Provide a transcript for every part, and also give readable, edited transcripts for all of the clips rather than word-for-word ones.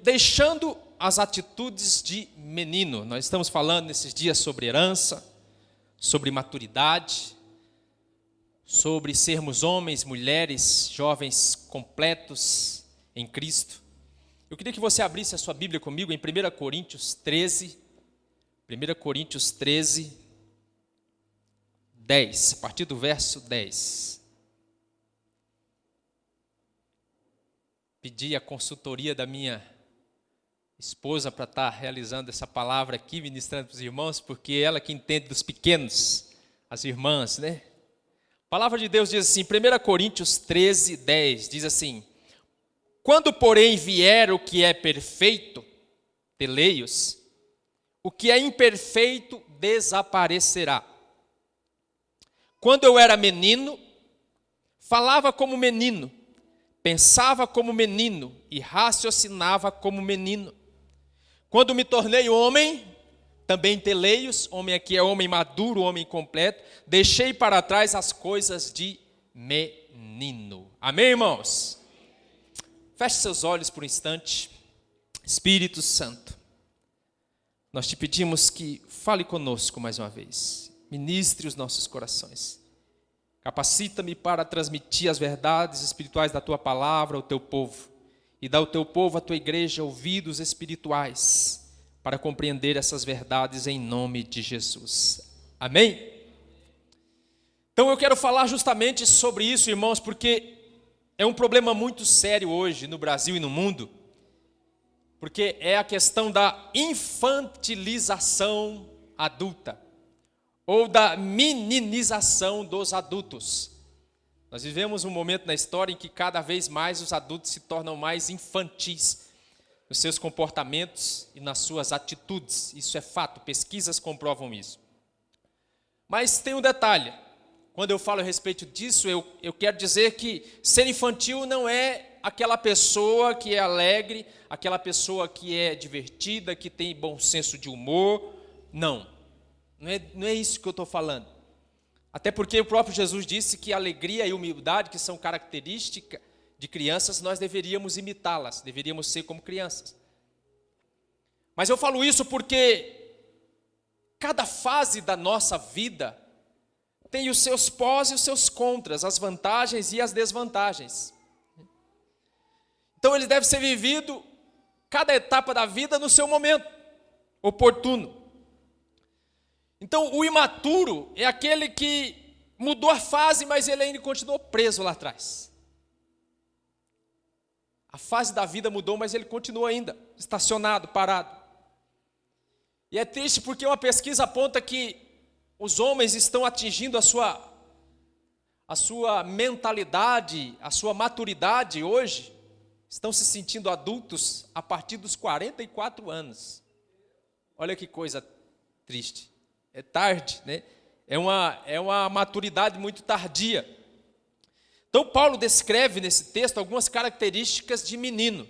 deixando as atitudes de menino. Nós estamos falando nesses dias sobre herança, sobre maturidade, sobre sermos homens, mulheres, jovens completos em Cristo. Eu queria que você abrisse a sua Bíblia comigo em 1 Coríntios 13, 1 Coríntios 13, 10, a partir do verso 10. Pedi a consultoria da minha esposa para estar realizando essa palavra aqui, ministrando para os irmãos, porque ela que entende dos pequenos, as irmãs, né? A palavra de Deus diz assim, 1 Coríntios 13, 10, diz assim: quando, porém, vier o que é perfeito, teleios, o que é imperfeito desaparecerá. Quando eu era menino, falava como menino, pensava como menino e raciocinava como menino. Quando me tornei homem, também teleios, homem aqui é homem maduro, homem completo, deixei para trás as coisas de menino. Amém, irmãos? Feche seus olhos por um instante. Espírito Santo, nós te pedimos que fale conosco mais uma vez. Ministre os nossos corações. Capacita-me para transmitir as verdades espirituais da tua palavra ao teu povo. E dá ao teu povo, à tua igreja, ouvidos espirituais para compreender essas verdades em nome de Jesus. Amém? Então eu quero falar justamente sobre isso, irmãos, porque é um problema muito sério hoje no Brasil e no mundo, porque é a questão da infantilização adulta, ou da meninização dos adultos. Nós vivemos um momento na história em que cada vez mais os adultos se tornam mais infantis nos seus comportamentos e nas suas atitudes. Isso é fato, pesquisas comprovam isso. Mas tem um detalhe, quando eu falo a respeito disso, eu quero dizer que ser infantil não é aquela pessoa que é alegre, aquela pessoa que é divertida, que tem bom senso de humor. Não é isso que eu estou falando. Até porque o próprio Jesus disse que alegria e humildade, que são características de crianças, nós deveríamos imitá-las, deveríamos ser como crianças. Mas eu falo isso porque cada fase da nossa vida tem os seus pós e os seus contras, as vantagens e as desvantagens. Então ele deve ser vivido, cada etapa da vida, no seu momento oportuno. Então, o imaturo é aquele que mudou a fase, mas ele ainda continuou preso lá atrás. A fase da vida mudou, mas ele continua ainda estacionado, parado. E é triste porque uma pesquisa aponta que os homens estão atingindo a sua mentalidade, a sua maturidade hoje, estão se sentindo adultos a partir dos 44 anos. Olha que coisa triste. É tarde, né? É uma maturidade muito tardia. Então, Paulo descreve nesse texto algumas características de menino.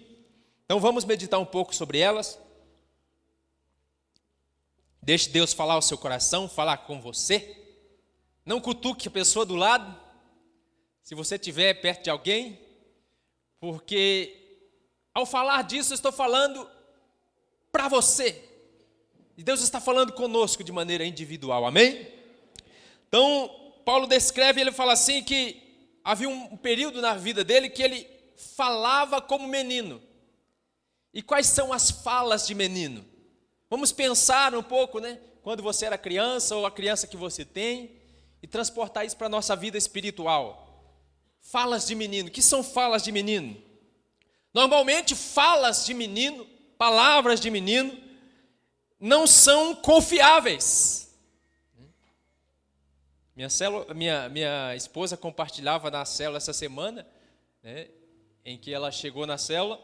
Então, vamos meditar um pouco sobre elas. Deixe Deus falar ao seu coração, falar com você. Não cutuque a pessoa do lado, se você estiver perto de alguém, porque ao falar disso, eu estou falando para você. E Deus está falando conosco de maneira individual, amém? Então, Paulo descreve, ele fala assim que havia um período na vida dele que ele falava como menino. E quais são as falas de menino? Vamos pensar um pouco, né? Quando você era criança ou a criança que você tem, e transportar isso para a nossa vida espiritual. Falas de menino, o que são falas de menino? Normalmente, falas de menino, palavras de menino, não são confiáveis. Minha esposa compartilhava na célula essa semana, né, em que ela chegou na célula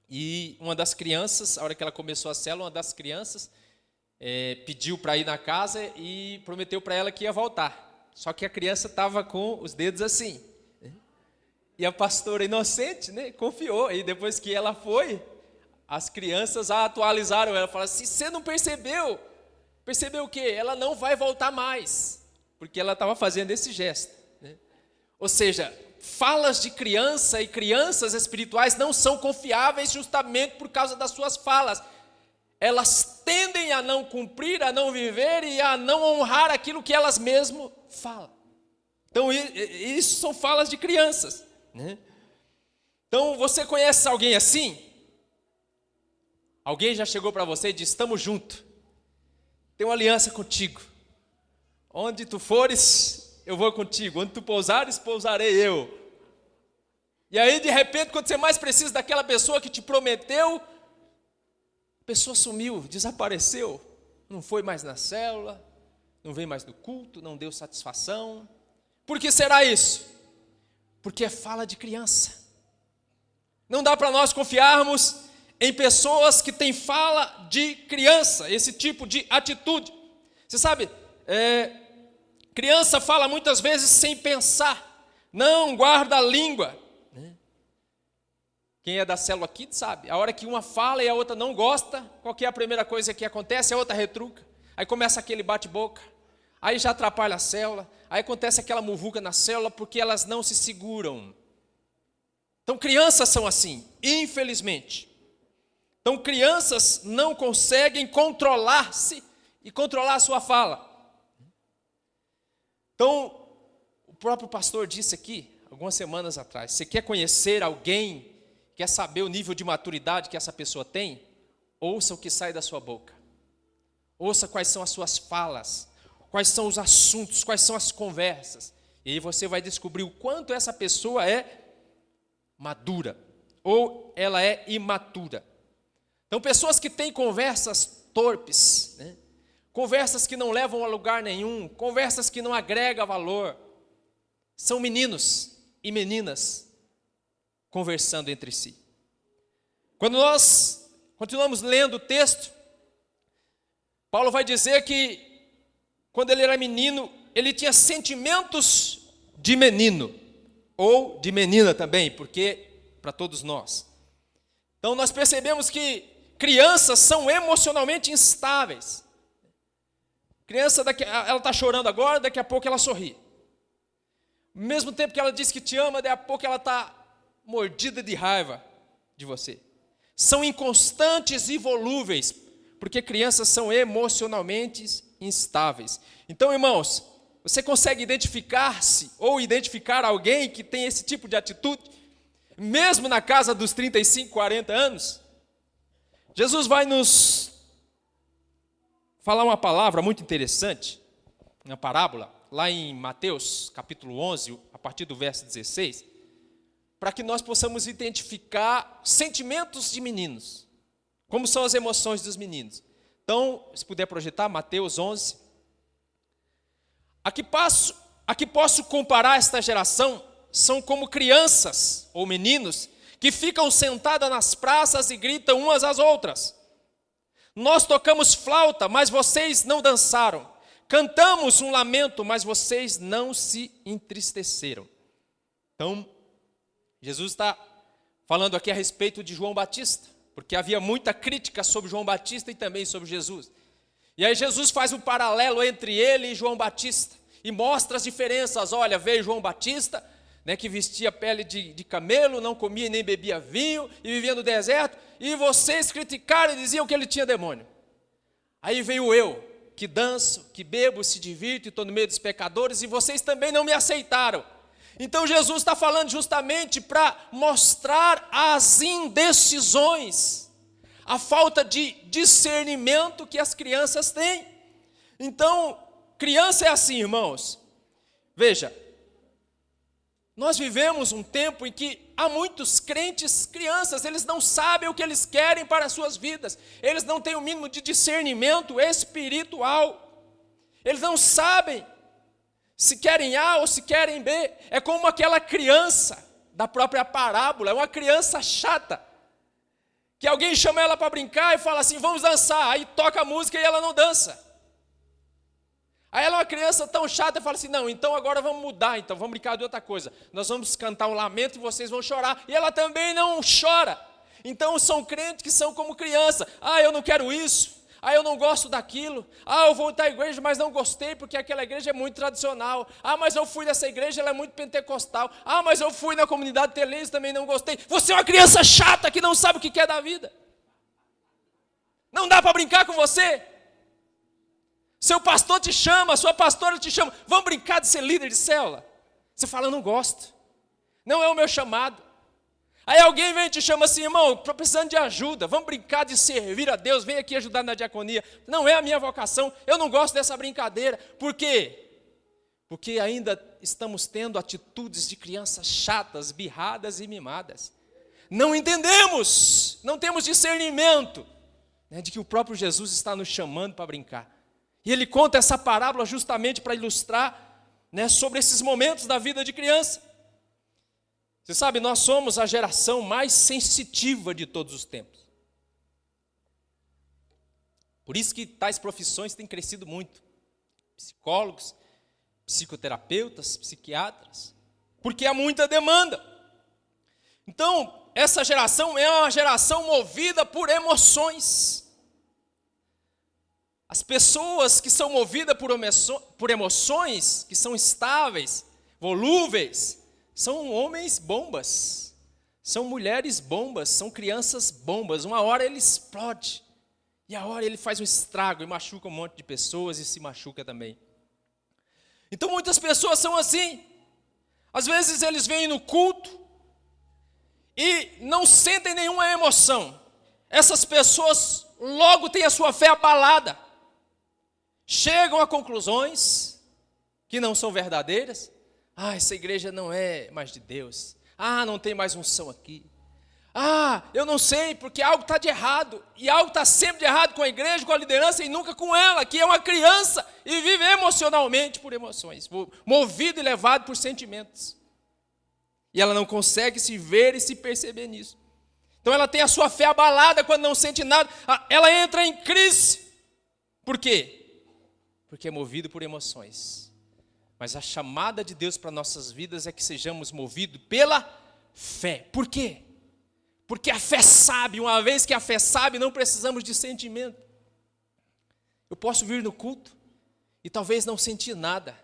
e uma das crianças, a hora que ela começou a célula, uma das crianças pediu para ir na casa e prometeu para ela que ia voltar. Só que a criança estava com os dedos assim. Né? E a pastora inocente, né, confiou. E depois que ela foi, as crianças a atualizaram ela, falaram assim: você não percebeu? Percebeu o quê? Ela não vai voltar mais, porque ela estava fazendo esse gesto, né? Ou seja, falas de criança e crianças espirituais não são confiáveis justamente por causa das suas falas. Elas tendem a não cumprir, a não viver e a não honrar aquilo que elas mesmas falam. Então, isso são falas de crianças, né? Então, você conhece alguém assim? Alguém já chegou para você e disse: estamos juntos, tenho uma aliança contigo. Onde tu fores, eu vou contigo. Onde tu pousares, pousarei eu. E aí, de repente, quando você mais precisa daquela pessoa que te prometeu, a pessoa sumiu, desapareceu. Não foi mais na célula, não veio mais no culto, não deu satisfação. Por que será isso? Porque é fala de criança. Não dá para nós confiarmos em pessoas que têm fala de criança, esse tipo de atitude. Você sabe, criança fala muitas vezes sem pensar, não guarda a língua. Quem é da célula aqui sabe, a hora que uma fala e a outra não gosta, qual que é a primeira coisa que acontece? A outra retruca, aí começa aquele bate-boca, aí já atrapalha a célula, aí acontece aquela muvuca na célula porque elas não se seguram. Então crianças são assim, infelizmente. Então crianças não conseguem controlar-se e controlar a sua fala. Então, o próprio pastor disse aqui, algumas semanas atrás, você quer conhecer alguém, quer saber o nível de maturidade que essa pessoa tem? Ouça o que sai da sua boca. Ouça quais são as suas falas, quais são os assuntos, quais são as conversas. E aí você vai descobrir o quanto essa pessoa é madura ou ela é imatura. Então, pessoas que têm conversas torpes, né? Conversas que não levam a lugar nenhum, conversas que não agregam valor, são meninos e meninas conversando entre si. Quando nós continuamos lendo o texto, Paulo vai dizer que quando ele era menino, ele tinha sentimentos de menino, ou de menina também, porque para todos nós. Então nós percebemos que crianças são emocionalmente instáveis. Criança, ela está chorando agora, daqui a pouco ela sorri. Ao mesmo tempo que ela diz que te ama, daqui a pouco ela está mordida de raiva de você. São inconstantes e volúveis, porque crianças são emocionalmente instáveis. Então, irmãos, você consegue identificar-se ou identificar alguém que tem esse tipo de atitude, mesmo na casa dos 35, 40 anos? Jesus vai nos falar uma palavra muito interessante, uma parábola, lá em Mateus, capítulo 11, a partir do verso 16, para que nós possamos identificar sentimentos de meninos, como são as emoções dos meninos. Então, se puder projetar, Mateus 11. Aqui posso comparar esta geração, são como crianças ou meninos que ficam sentadas nas praças e gritam umas às outras. Nós tocamos flauta, mas vocês não dançaram. Cantamos um lamento, mas vocês não se entristeceram. Então, Jesus está falando aqui a respeito de João Batista, porque havia muita crítica sobre João Batista e também sobre Jesus. E aí Jesus faz um paralelo entre ele e João Batista e mostra as diferenças. Olha, veio João Batista, né, que vestia pele de camelo, não comia nem bebia vinho e vivia no deserto, e vocês criticaram e diziam que ele tinha demônio. Aí veio eu, que danço, que bebo, se divirto e estou no meio dos pecadores, e vocês também não me aceitaram. Então Jesus está falando justamente para mostrar as indecisões, a falta de discernimento que as crianças têm. Então, criança é assim, irmãos. Veja, nós vivemos um tempo em que há muitos crentes crianças, eles não sabem o que eles querem para as suas vidas, eles não têm o mínimo de discernimento espiritual, eles não sabem se querem A ou se querem B. É como aquela criança da própria parábola, é uma criança chata, que alguém chama ela para brincar e fala assim, vamos dançar, aí toca a música e ela não dança. Aí ela é uma criança tão chata e fala assim, não, então agora vamos mudar, então vamos brincar de outra coisa. Nós vamos cantar um lamento e vocês vão chorar. E ela também não chora. Então são crentes que são como criança. Ah, eu não quero isso. eu não gosto daquilo. Eu vou à igreja, mas não gostei porque aquela igreja é muito tradicional. Mas eu fui nessa igreja, ela é muito pentecostal. Mas eu fui na comunidade Telês, também não gostei. Você é uma criança chata que não sabe o que quer da vida. Não dá para brincar com você. Seu pastor te chama, sua pastora te chama. Vamos brincar de ser líder de célula? Você fala, eu não gosto. Não é o meu chamado. Aí alguém vem e te chama assim, irmão, estou precisando de ajuda, vamos brincar de servir a Deus, vem aqui ajudar na diaconia. Não é a minha vocação, eu não gosto dessa brincadeira. Por quê? Porque ainda estamos tendo atitudes de crianças chatas, birradas e mimadas. Não entendemos, não temos discernimento, né, de que o próprio Jesus está nos chamando para brincar. E ele conta essa parábola justamente para ilustrar, né, sobre esses momentos da vida de criança. Você sabe, nós somos a geração mais sensitiva de todos os tempos. Por isso que tais profissões têm crescido muito. Psicólogos, psicoterapeutas, psiquiatras. Porque há muita demanda. Então, essa geração é uma geração movida por emoções. As pessoas que são movidas por emoções, que são estáveis, volúveis, são homens bombas, são mulheres bombas, são crianças bombas. Uma hora ele explode, e a hora ele faz um estrago e machuca um monte de pessoas e se machuca também. Então muitas pessoas são assim. Às vezes eles vêm no culto e não sentem nenhuma emoção. Essas pessoas logo têm a sua fé abalada. Chegam a conclusões que não são verdadeiras. Essa igreja não é mais de Deus. Não tem mais unção aqui. Eu não sei, porque algo está de errado. E algo está sempre de errado com a igreja, com a liderança e nunca com ela, que é uma criança e vive emocionalmente por emoções, movido e levado por sentimentos. E ela não consegue se ver e se perceber nisso. Então ela tem a sua fé abalada quando não sente nada. Ela entra em crise. Por quê? Porque é movido por emoções. Mas a chamada de Deus para nossas vidas é que sejamos movidos pela fé. Por quê? Porque a fé sabe, uma vez que a fé sabe, não precisamos de sentimento. Eu posso vir no culto e talvez não sentir nada.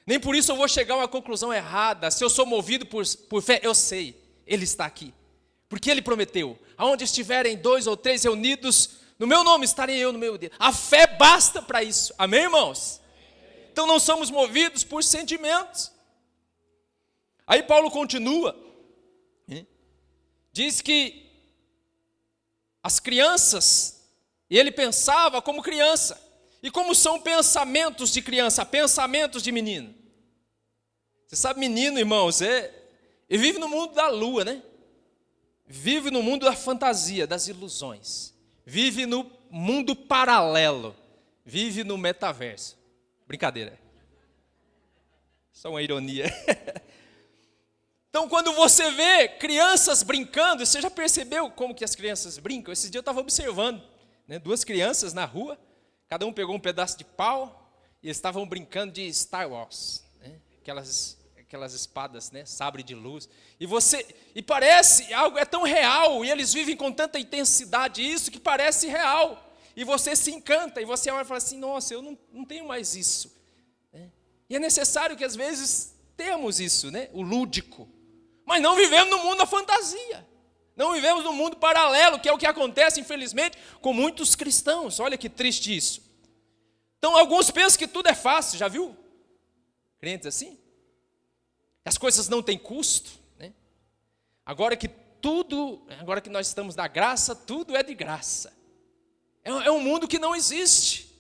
Nem por isso eu vou chegar a uma conclusão errada. Se eu sou movido por fé, eu sei, Ele está aqui. Porque Ele prometeu, aonde estiverem 2 ou 3 reunidos, no meu nome estarei eu no meio deles. A fé basta para isso, amém, irmãos? Então não somos movidos por sentimentos. Aí Paulo continua, diz que as crianças, e ele pensava como criança, e como são pensamentos de criança, pensamentos de menino. Você sabe, menino, irmãos, ele vive no mundo da lua, né? Vive no mundo da fantasia, das ilusões. Vive no mundo paralelo, vive no metaverso. Brincadeira. Só uma ironia. Então, quando você vê crianças brincando, você já percebeu como que as crianças brincam? Esse dia eu estava observando, né, 2 crianças na rua, cada um pegou um pedaço de pau e eles estavam brincando de Star Wars, né, aquelas espadas, né, sabre de luz. E parece algo é tão real e eles vivem com tanta intensidade isso que parece real. E você se encanta, e você olha e fala assim, nossa, eu não tenho mais isso. E é necessário que às vezes temos isso, né? O lúdico. Mas não vivemos no mundo da fantasia. Não vivemos no mundo paralelo, que é o que acontece, infelizmente, com muitos cristãos. Olha que triste isso. Então, alguns pensam que tudo é fácil, já viu? Crentes assim? As coisas não têm custo, né? Agora que nós estamos na graça, tudo é de graça. É um mundo que não existe.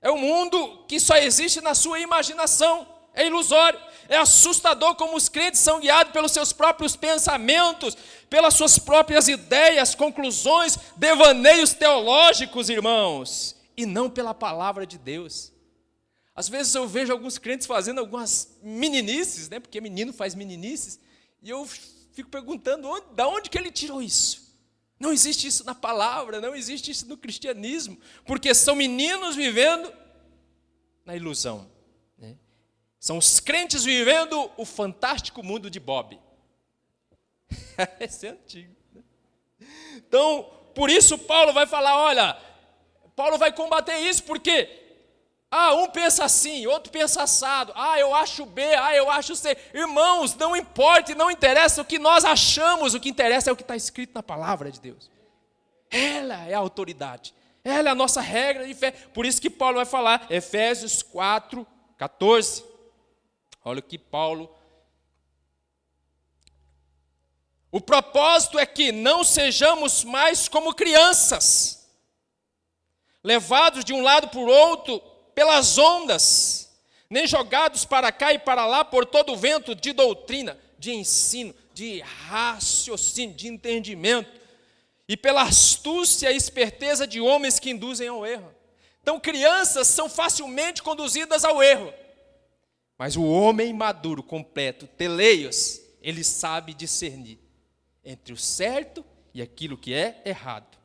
É um mundo que só existe na sua imaginação. É ilusório. É assustador como os crentes são guiados pelos seus próprios pensamentos, pelas suas próprias ideias, conclusões, devaneios teológicos, irmãos, e não pela palavra de Deus. Às vezes eu vejo alguns crentes fazendo algumas meninices, né? Porque menino faz meninices, e eu fico perguntando, da onde que ele tirou isso? Não existe isso na palavra, não existe isso no cristianismo, porque são meninos vivendo na ilusão, né? São os crentes vivendo o fantástico mundo de Bob. Esse é antigo, né? Então, por isso Paulo vai falar, olha, Paulo vai combater isso, porque um pensa assim, outro pensa assado, eu acho B, eu acho C. Irmãos, não importa e não interessa o que nós achamos, o que interessa é o que está escrito na palavra de Deus. Ela é a autoridade, ela é a nossa regra de fé. Por isso que Paulo vai falar, Efésios 4:14. Olha o que Paulo... O propósito é que não sejamos mais como crianças, levados de um lado para o outro pelas ondas, nem jogados para cá e para lá por todo o vento de doutrina, de ensino, de raciocínio, de entendimento, e pela astúcia e esperteza de homens que induzem ao erro. Então, crianças são facilmente conduzidas ao erro, mas o homem maduro, completo, teleios, ele sabe discernir entre o certo e aquilo que é errado.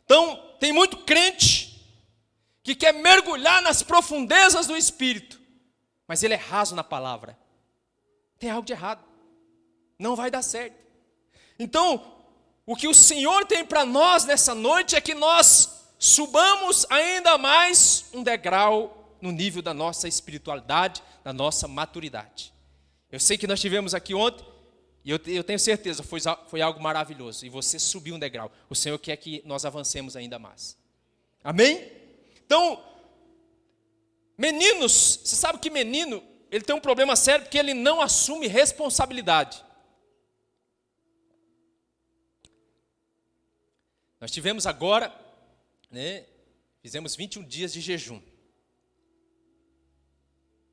Então, tem muito crente que quer mergulhar nas profundezas do Espírito, mas ele é raso na palavra. Tem algo de errado, não vai dar certo. Então, o que o Senhor tem para nós nessa noite é que nós subamos ainda mais um degrau no nível da nossa espiritualidade, da nossa maturidade. Eu sei que nós tivemos aqui ontem, e eu tenho certeza, foi algo maravilhoso, e você subiu um degrau. O Senhor quer que nós avancemos ainda mais. Amém? Então, meninos, você sabe que menino, ele tem um problema sério, porque ele não assume responsabilidade. Nós tivemos agora, fizemos 21 dias de jejum.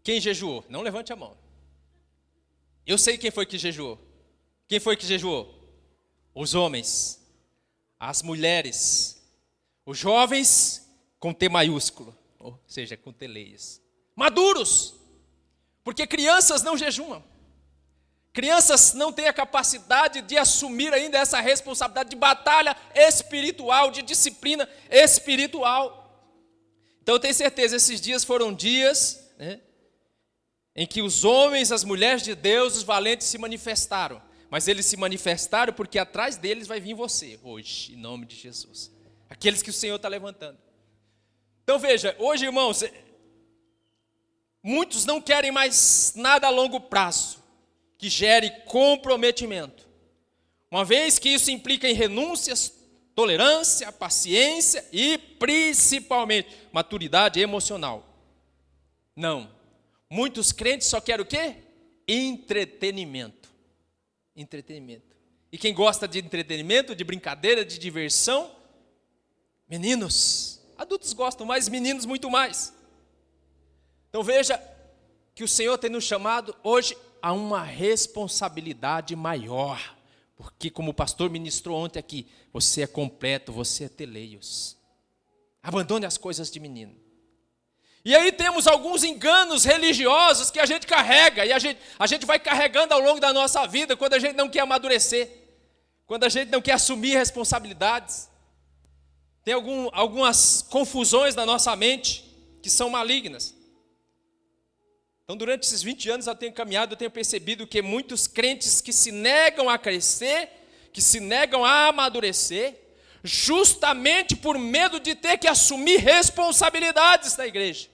Quem jejuou? Não levante a mão. Eu sei quem foi que jejuou. Quem foi que jejuou? Os homens, as mulheres, os jovens com T maiúsculo, ou seja, com teleias. Maduros, porque crianças não jejuam. Crianças não têm a capacidade de assumir ainda essa responsabilidade de batalha espiritual, de disciplina espiritual. Então eu tenho certeza, esses dias foram dias em que os homens, as mulheres de Deus, os valentes se manifestaram. Mas eles se manifestaram porque atrás deles vai vir você, hoje, em nome de Jesus. Aqueles que o Senhor está levantando. Então veja, hoje, irmãos, muitos não querem mais nada a longo prazo que gere comprometimento. Uma vez que isso implica em renúncias, tolerância, paciência e principalmente maturidade emocional. Não. Muitos crentes só querem o quê? Entretenimento. Entretenimento. E quem gosta de entretenimento, de brincadeira, de diversão? Meninos. Adultos gostam, mas meninos muito mais. Então veja que o Senhor tem nos chamado hoje a uma responsabilidade maior. Porque como o pastor ministrou ontem aqui, você é completo, você é teleios. Abandone as coisas de menino. E aí temos alguns enganos religiosos que a gente carrega, e a gente vai carregando ao longo da nossa vida, quando a gente não quer amadurecer, quando a gente não quer assumir responsabilidades. Tem algumas confusões na nossa mente que são malignas. Então, durante esses 20 anos eu tenho caminhado, eu tenho percebido que muitos crentes que se negam a crescer, que se negam a amadurecer, justamente por medo de ter que assumir responsabilidades na igreja,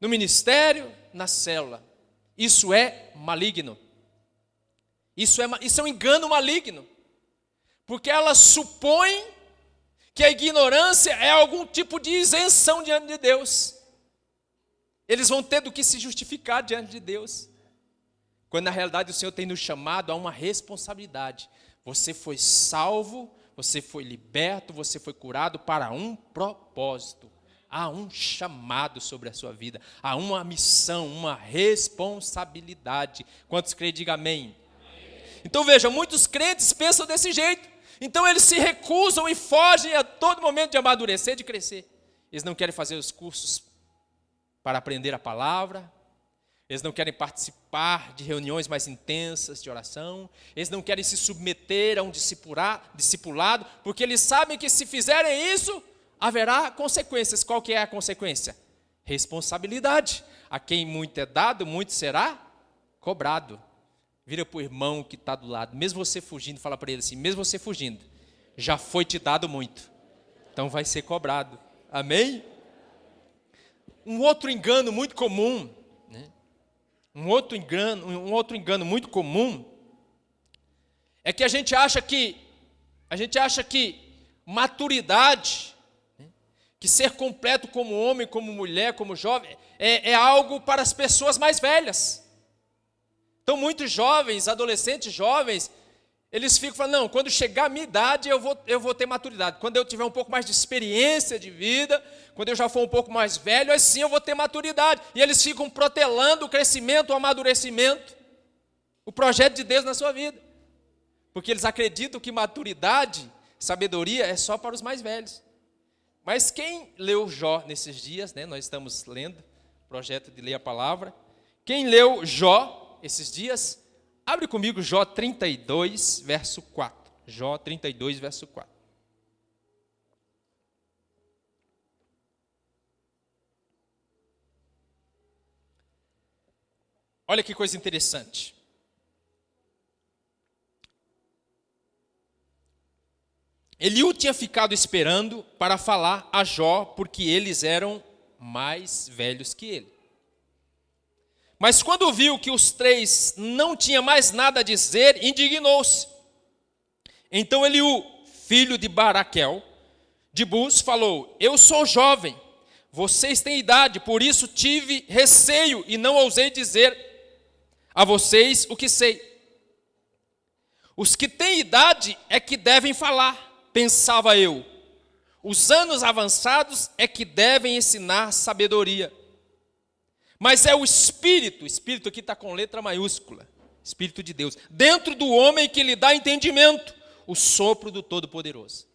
no ministério, na célula. Isso é maligno. Isso é um engano maligno. Porque ela supõe que a ignorância é algum tipo de isenção diante de Deus. Eles vão ter do que se justificar diante de Deus. Quando na realidade o Senhor tem nos chamado a uma responsabilidade. Você foi salvo, você foi liberto, você foi curado para um propósito. Há um chamado sobre a sua vida. Há uma missão, uma responsabilidade. Quantos creem, diga amém. Então veja, muitos crentes pensam desse jeito. Então eles se recusam e fogem a todo momento de amadurecer, de crescer. Eles não querem fazer os cursos para aprender a palavra. Eles não querem participar de reuniões mais intensas de oração. Eles não querem se submeter a um discipulado, porque eles sabem que se fizerem isso, haverá consequências. Qual que é a consequência? Responsabilidade. A quem muito é dado, muito será cobrado. Vira para o irmão que está do lado, mesmo você fugindo, fala para ele assim, mesmo você fugindo, já foi te dado muito. então vai ser cobrado. Amém? Um outro engano muito comum, né? Um outro engano muito comum é que a gente acha que maturidade, né, que ser completo como homem, como mulher, como jovem, é algo para as pessoas mais velhas. Então muitos jovens, adolescentes jovens, eles ficam falando, não, quando chegar a minha idade eu vou ter maturidade. Quando eu tiver um pouco mais de experiência de vida, quando eu já for um pouco mais velho, assim eu vou ter maturidade. E eles ficam protelando o crescimento, o amadurecimento, o projeto de Deus na sua vida. Porque eles acreditam que maturidade, sabedoria é só para os mais velhos. Mas quem leu Jó nesses dias, né, nós estamos lendo o projeto de ler a palavra. Quem leu Jó esses dias, abre comigo Jó 32, verso 4. Jó 32, verso 4. Olha que coisa interessante. Eliú tinha ficado esperando para falar a Jó, porque eles eram mais velhos que ele. Mas quando viu que os três não tinham mais nada a dizer, indignou-se. Então Eliú, filho de Baraquel, de Bus, falou, eu sou jovem, vocês têm idade, por isso tive receio e não ousei dizer a vocês o que sei. Os que têm idade é que devem falar, pensava eu. Os anos avançados é que devem ensinar sabedoria. Mas é o Espírito aqui está com letra maiúscula, Espírito de Deus, dentro do homem que lhe dá entendimento, o sopro do Todo-Poderoso.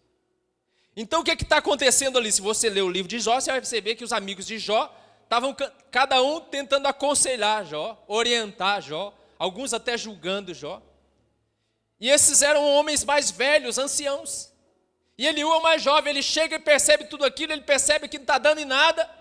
Então o que está acontecendo ali? Se você ler o livro de Jó, você vai perceber que os amigos de Jó estavam cada um tentando aconselhar Jó, orientar Jó, alguns até julgando Jó. E esses eram homens mais velhos, anciãos. E Eliú é o mais jovem, ele chega e percebe tudo aquilo, ele percebe que não está dando em nada,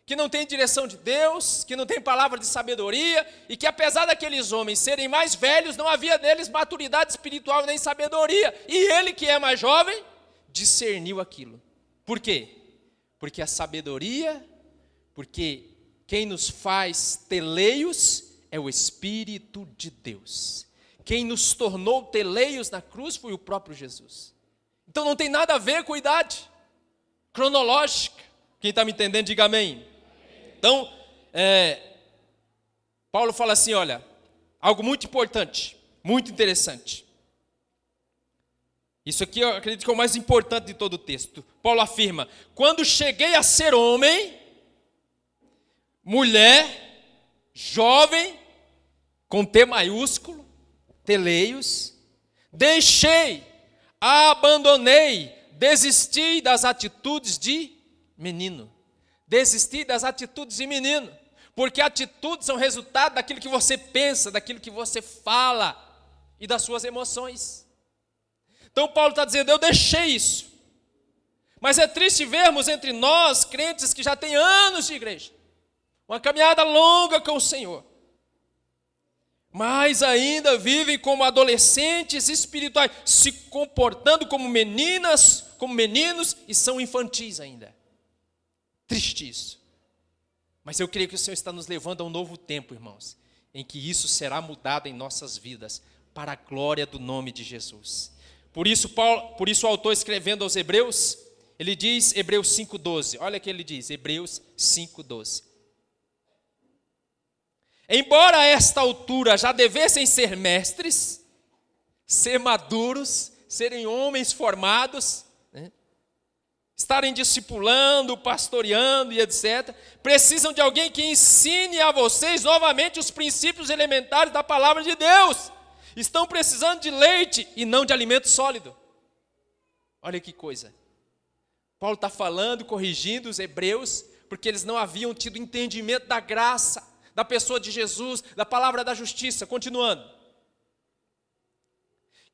que não tem direção de Deus, que não tem palavra de sabedoria, e que apesar daqueles homens serem mais velhos, não havia neles maturidade espiritual nem sabedoria. E ele, que é mais jovem, discerniu aquilo. Por quê? Porque a sabedoria, porque quem nos faz teleios é o Espírito de Deus. Quem nos tornou teleios na cruz foi o próprio Jesus. Então não tem nada a ver com idade cronológica. Quem está me entendendo, diga amém. Então, Paulo fala assim, olha, algo muito importante, muito interessante. Isso aqui eu acredito que é o mais importante de todo o texto. Paulo afirma, quando cheguei a ser homem, mulher, jovem, com T maiúsculo, teleios, abandonei, desisti das atitudes de menino. Desistir das atitudes de menino, porque atitudes são resultado daquilo que você pensa, daquilo que você fala e das suas emoções. Então Paulo está dizendo, eu deixei isso. Mas é triste vermos entre nós, crentes que já têm anos de igreja, uma caminhada longa com o Senhor, mas ainda vivem como adolescentes espirituais, se comportando como meninas, como meninos, e são infantis ainda. Triste isso. Mas eu creio que o Senhor está nos levando a um novo tempo, irmãos, em que isso será mudado em nossas vidas, para a glória do nome de Jesus. Por isso o autor escrevendo aos Hebreus, ele diz, Hebreus 5,12, olha o que ele diz, Hebreus 5,12. Embora a esta altura já devessem ser mestres, ser maduros, serem homens formados, estarem discipulando, pastoreando e etc., precisam de alguém que ensine a vocês novamente os princípios elementares da palavra de Deus. Estão precisando de leite e não de alimento sólido. Olha que coisa. Paulo está falando, corrigindo os hebreus, porque eles não haviam tido entendimento da graça, da pessoa de Jesus, da palavra da justiça. Continuando.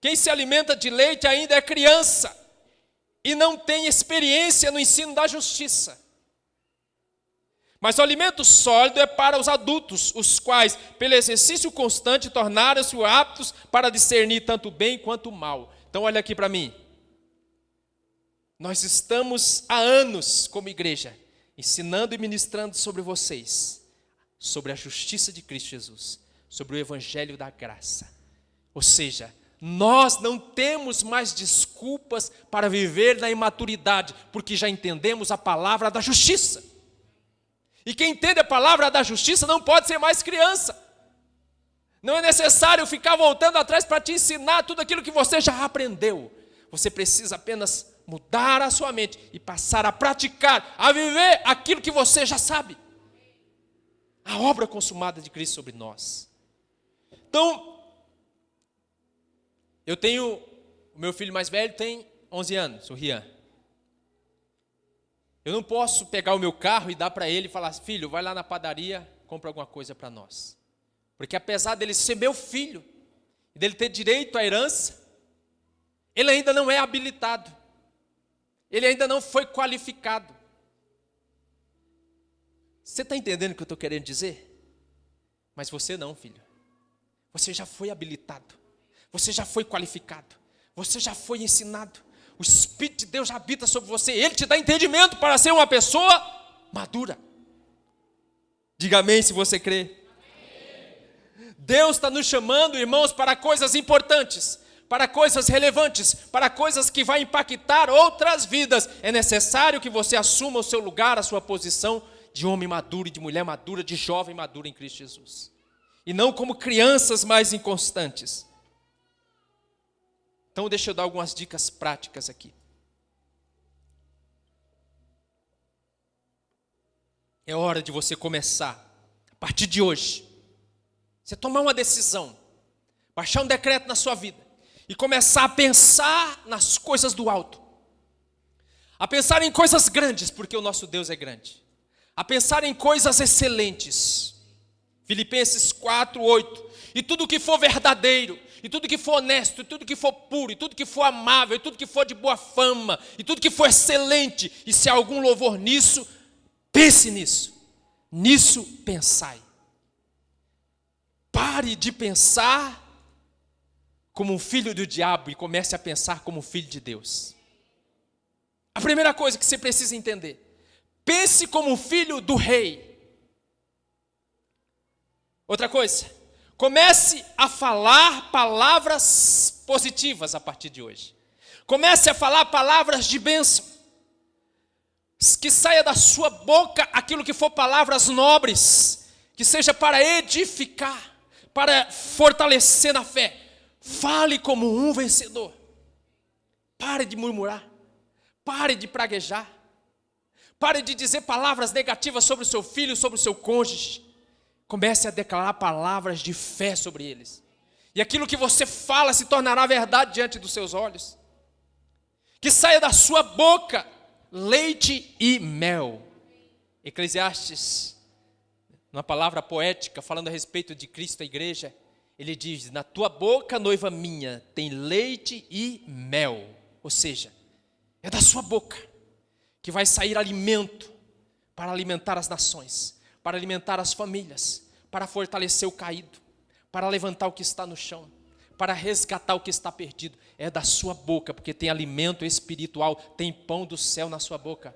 Quem se alimenta de leite ainda é criança e não tem experiência no ensino da justiça. Mas o alimento sólido é para os adultos, os quais, pelo exercício constante, tornaram-se aptos para discernir tanto o bem quanto o mal. Então olha aqui para mim. Nós estamos há anos, como igreja, ensinando e ministrando sobre vocês, sobre a justiça de Cristo Jesus, sobre o evangelho da graça. Ou seja, nós não temos mais desculpas para viver na imaturidade, porque já entendemos a palavra da justiça. E quem entende a palavra da justiça não pode ser mais criança. Não é necessário ficar voltando atrás para te ensinar tudo aquilo que você já aprendeu. Você precisa apenas mudar a sua mente e passar a praticar, a viver aquilo que você já sabe. A obra consumada de Cristo sobre nós. Então, o meu filho mais velho tem 11 anos, o Rian. Eu não posso pegar o meu carro e dar para ele e falar: filho, vai lá na padaria, compra alguma coisa para nós. Porque apesar dele ser meu filho, e dele ter direito à herança, ele ainda não é habilitado. Ele ainda não foi qualificado. Você está entendendo o que eu estou querendo dizer? Mas você não, filho. Você já foi habilitado. Você já foi qualificado. Você já foi ensinado. O Espírito de Deus já habita sobre você. Ele te dá entendimento para ser uma pessoa madura. Diga amém se você crê. Deus está nos chamando, irmãos, para coisas importantes, para coisas relevantes, para coisas que vão impactar outras vidas. É necessário que você assuma o seu lugar, a sua posição de homem maduro e de mulher madura, de jovem maduro em Cristo Jesus. E não como crianças mais inconstantes. Então deixa eu dar algumas dicas práticas aqui. É hora de você começar, a partir de hoje, você tomar uma decisão, baixar um decreto na sua vida e começar a pensar nas coisas do alto, a pensar em coisas grandes, porque o nosso Deus é grande, a pensar em coisas excelentes. Filipenses 4:8. E tudo que for verdadeiro, e tudo que for honesto, e tudo que for puro, e tudo que for amável, e tudo que for de boa fama, e tudo que for excelente, e se há algum louvor nisso, pense nisso. Nisso pensai. Pare de pensar como um filho do diabo e comece a pensar como um filho de Deus. A primeira coisa que você precisa entender: pense como um filho do rei. Outra coisa, comece a falar palavras positivas a partir de hoje. Comece a falar palavras de bênção. Que saia da sua boca aquilo que for palavras nobres, que seja para edificar, para fortalecer na fé. Fale como um vencedor. Pare de murmurar. Pare de praguejar. Pare de dizer palavras negativas sobre o seu filho, sobre o seu cônjuge. Comece a declarar palavras de fé sobre eles. E aquilo que você fala se tornará verdade diante dos seus olhos. Que saia da sua boca leite e mel. Eclesiastes, uma palavra poética, falando a respeito de Cristo e a igreja, ele diz: na tua boca, noiva minha, tem leite e mel. Ou seja, é da sua boca que vai sair alimento para alimentar as nações, para alimentar as famílias, para fortalecer o caído, para levantar o que está no chão, para resgatar o que está perdido. É da sua boca, porque tem alimento espiritual, tem pão do céu na sua boca.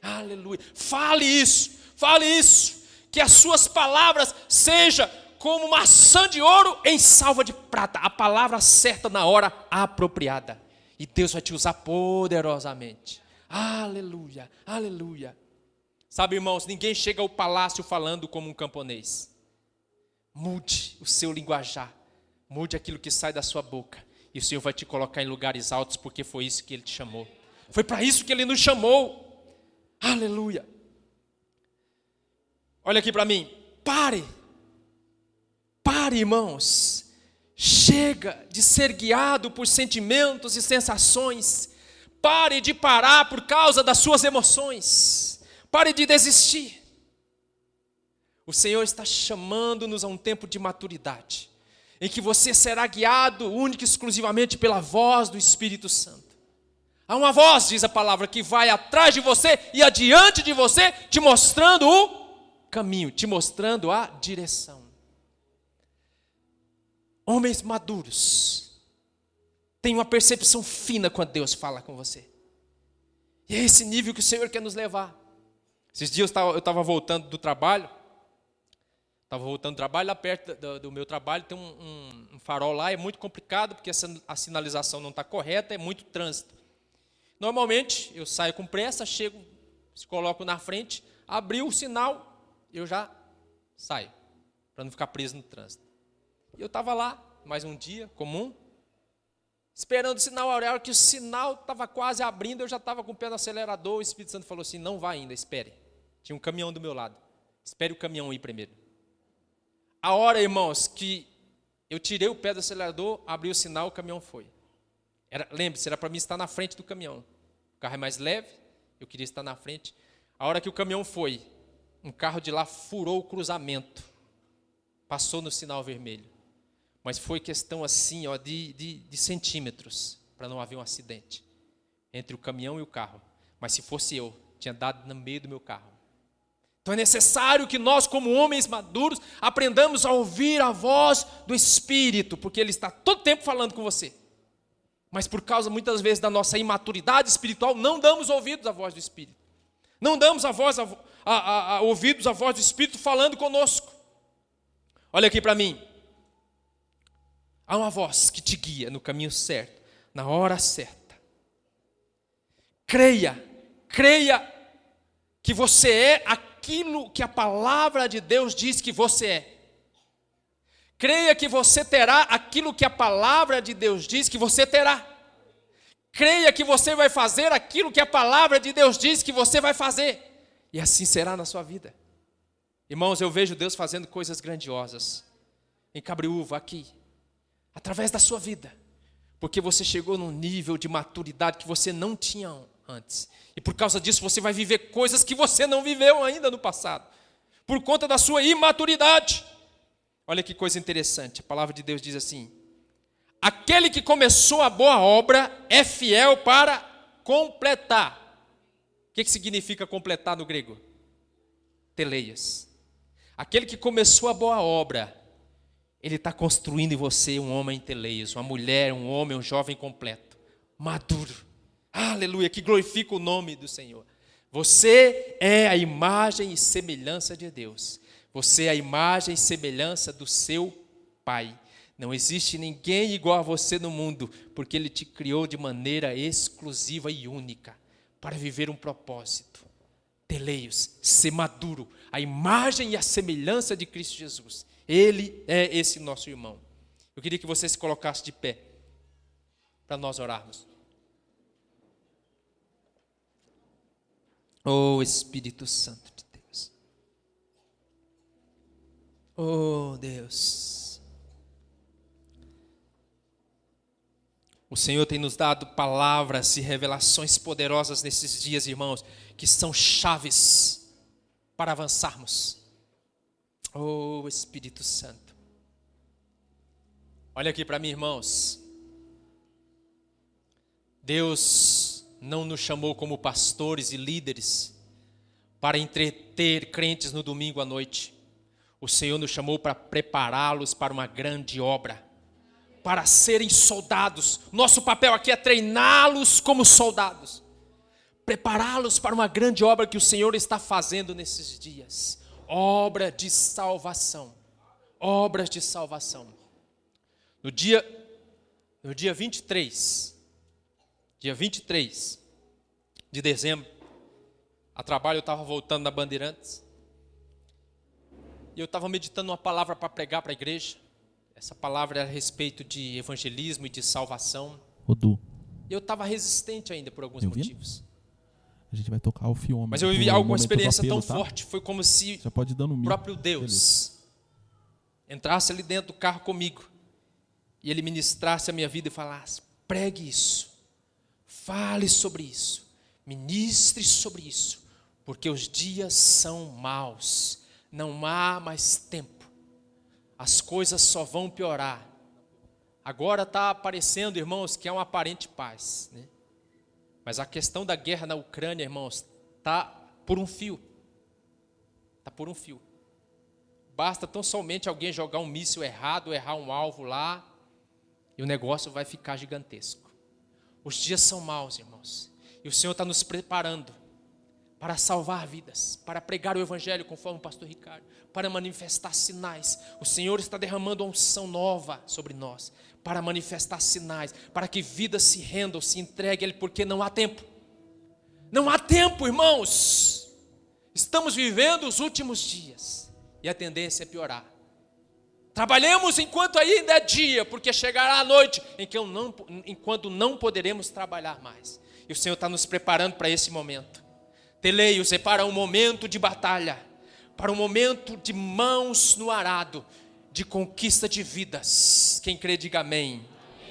Aleluia. Fale isso, que as suas palavras sejam como maçã de ouro em salva de prata, a palavra certa na hora apropriada. E Deus vai te usar poderosamente. Aleluia, aleluia. Sabe, irmãos, ninguém chega ao palácio falando como um camponês. Mude o seu linguajar, mude aquilo que sai da sua boca, e o Senhor vai te colocar em lugares altos, porque foi isso que Ele te chamou. Foi para isso que Ele nos chamou. Aleluia. Olha aqui para mim. Pare, irmãos. Chega de ser guiado por sentimentos e sensações. Pare de parar por causa das suas emoções. Pare de desistir. O Senhor está chamando-nos a um tempo de maturidade, em que você será guiado única e exclusivamente pela voz do Espírito Santo. Há uma voz, diz a palavra, que vai atrás de você e adiante de você, te mostrando o caminho, te mostrando a direção. Homens maduros têm uma percepção fina quando Deus fala com você. E é esse nível que o Senhor quer nos levar. Esses dias eu estava voltando do trabalho. Lá perto do meu trabalho tem um farol lá, é muito complicado, porque a sinalização não está correta, é muito trânsito. Normalmente, eu saio com pressa, chego, se coloco na frente, abriu o sinal, eu já saio, para não ficar preso no trânsito. E eu estava lá, mais um dia comum, esperando o sinal, a hora que o sinal estava quase abrindo, eu já estava com o pé no acelerador, o Espírito Santo falou assim, não vá ainda, espere. Tinha um caminhão do meu lado, espere o caminhão ir primeiro. A hora, irmãos, que eu tirei o pé do acelerador, abri o sinal, o caminhão foi. Lembre-se, era para mim estar na frente do caminhão. O carro é mais leve, eu queria estar na frente. A hora que o caminhão foi, um carro de lá furou o cruzamento. Passou no sinal vermelho. Mas foi questão assim, ó, de centímetros, para não haver um acidente entre o caminhão e o carro. Mas se fosse eu, tinha dado no meio do meu carro. Então é necessário que nós, como homens maduros, aprendamos a ouvir a voz do Espírito, porque Ele está todo tempo falando com você. Mas por causa, muitas vezes, da nossa imaturidade espiritual, não damos ouvidos à voz do Espírito. Não damos ouvidos à voz do Espírito falando conosco. Olha aqui para mim. Há uma voz que te guia no caminho certo, na hora certa. Creia que você é aquilo que a palavra de Deus diz que você é. Creia que você terá aquilo que a palavra de Deus diz que você terá. Creia que você vai fazer aquilo que a palavra de Deus diz que você vai fazer. E assim será na sua vida. Irmãos, eu vejo Deus fazendo coisas grandiosas. Em Cabreúva, aqui. Através da sua vida. Porque você chegou num nível de maturidade que você não tinha antes. E por causa disso você vai viver coisas que você não viveu ainda no passado. Por conta da sua imaturidade. Olha que coisa interessante. A palavra de Deus diz assim: aquele que começou a boa obra é fiel para completar. O que significa completar no grego? Teleias. Aquele que começou a boa obra, ele está construindo em você um homem teleias, uma mulher, um homem, um jovem completo, maduro. Aleluia, que glorifica o nome do Senhor. Você é a imagem e semelhança de Deus. Você é a imagem e semelhança do seu Pai. Não existe ninguém igual a você no mundo, porque Ele te criou de maneira exclusiva e única, para viver um propósito. Teleios, ser maduro, a imagem e a semelhança de Cristo Jesus. Ele é esse nosso irmão. Eu queria que você se colocasse de pé, para nós orarmos. Oh Espírito Santo de Deus. Oh Deus. O Senhor tem nos dado palavras e revelações poderosas nesses dias, irmãos, que são chaves para avançarmos. Oh Espírito Santo. Olha aqui para mim, irmãos. Deus não nos chamou como pastores e líderes para entreter crentes no domingo à noite. O Senhor nos chamou para prepará-los para uma grande obra, para serem soldados. Nosso papel aqui é treiná-los como soldados, prepará-los para uma grande obra que o Senhor está fazendo nesses dias. Obra de salvação. Obras de salvação. No dia 23 de dezembro, a trabalho eu estava voltando na Bandeirantes, e eu estava meditando uma palavra para pregar para a igreja. Essa palavra era a respeito de evangelismo e de salvação. E eu estava resistente ainda por alguns motivos. A gente vai tocar o filme. Mas eu vivi alguma experiência tão forte, foi como se o próprio Deus entrasse ali dentro do carro comigo, e Ele ministrasse a minha vida e falasse: pregue isso. Fale sobre isso, ministre sobre isso, porque os dias são maus, não há mais tempo, as coisas só vão piorar. Agora está aparecendo, irmãos, que é uma aparente paz, né? Mas a questão da guerra na Ucrânia, irmãos, está por um fio. Está por um fio. Basta tão somente alguém jogar um míssil errado, errar um alvo lá, e o negócio vai ficar gigantesco. Os dias são maus, irmãos. E o Senhor está nos preparando para salvar vidas, para pregar o Evangelho, conforme o pastor Ricardo, para manifestar sinais. O Senhor está derramando uma unção nova sobre nós, para manifestar sinais, para que vidas se rendam, se entreguem a Ele, porque não há tempo. Não há tempo, irmãos. Estamos vivendo os últimos dias e a tendência é piorar. Trabalhemos enquanto ainda é dia, porque chegará a noite enquanto não poderemos trabalhar mais. E o Senhor está nos preparando para esse momento. Teleios é para um momento de batalha, para um momento de mãos no arado, de conquista de vidas. Quem crê, diga amém.